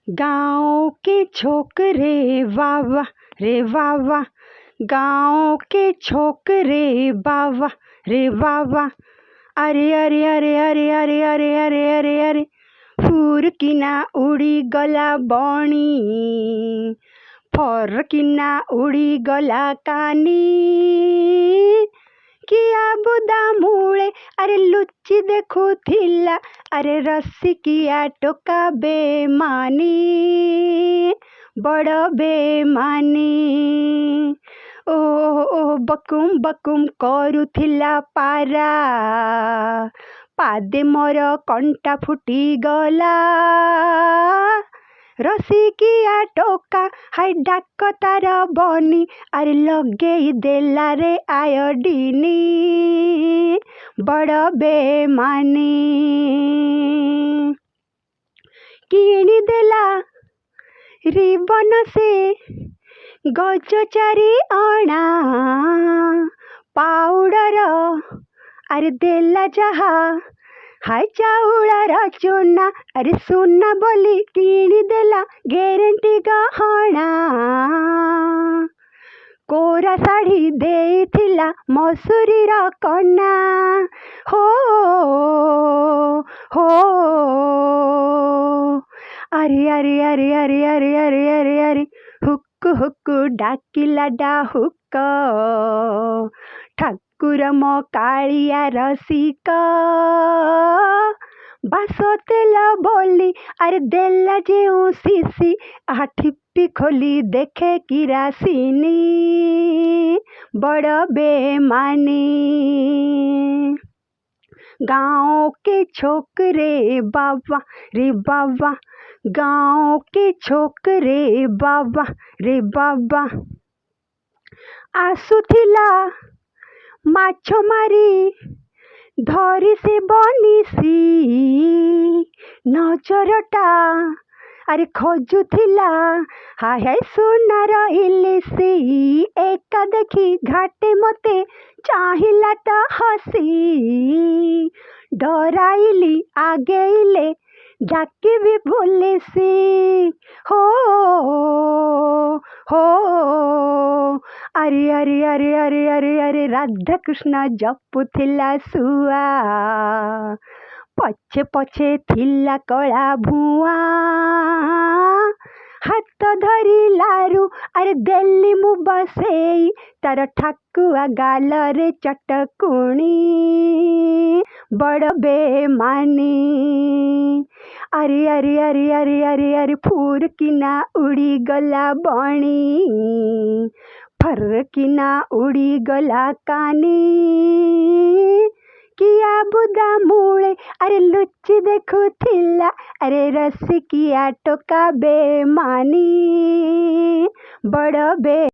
गाँव के छोकरे वाह वाह रे वाह वाह, गाँव के छोकरे वाह वाह रे वाह वाह। अरे अरे अरे अरे अरे अरे अरे अरे अरे, फुरकिना उड़ी गला बणी, फरकिना उड़ी गला कानी। किया बुदा मूले अरे लुच्ची देखुथिला, अरे रसिकिया टोका बेमानी, बड़ बेमानी। ओ ओ बकुम बकुम करुथिला पारा, पादे मोर कंटा फुटी गला। रसिकिया टोका हाय डाक तार बनी, अरे लगे देला रे आयोडीनी, बड़ बेमानी। किणी देला रिबन से गज 4 अणा, पाउडर अरे देला जहा हाय चाउलार चूना, अरे सुना बोली किणी देला गेरेंटी गहना। कोरा साड़ी देथिला मसूरीर कना, हो हो। अरे अरे अरे अरे अरे अरे अरे अरे, हुक हुक डाकिला डाहुक, ठाकुर मो कालिया रसिक। बास तेल बोली अरे देला जेऊ सीसी, आहा ठिप्पी खोली देखे किरासिनी, बड़ बेमानी। गाँव के छोकरे बाबा रे बाबा, गाँव के छोकरे बाबा रे बाबा। आसुथिला माछ मारी धरी से बनिसी, नजरटा अरे खोजुथिला हाय हाय सुनार इलिसी। एका देखी घाटे मते चाहिला त हसी, डराइली आगेइले जाके भी भूलिसी, हो हो। अरे अरे अरे अरे अरे अरे, राधा कृष्ण जपुथिला सुआ, पछे पछे थिला कला भुआ। हाथ धरी लारू अरे देली मु बसेई, तार ठाकुआ गाल रे चटकुणी, बड़ बेमानी। अरे अरे अरे अरे अरे अरे, फुरकिना उड़ी गला बणी, फरकिना उड़ी गला कानी। किया बुदा मूले अरे लुच्ची देखुथिला, अरे रसिकिया टोका बेमानी, बड़ बे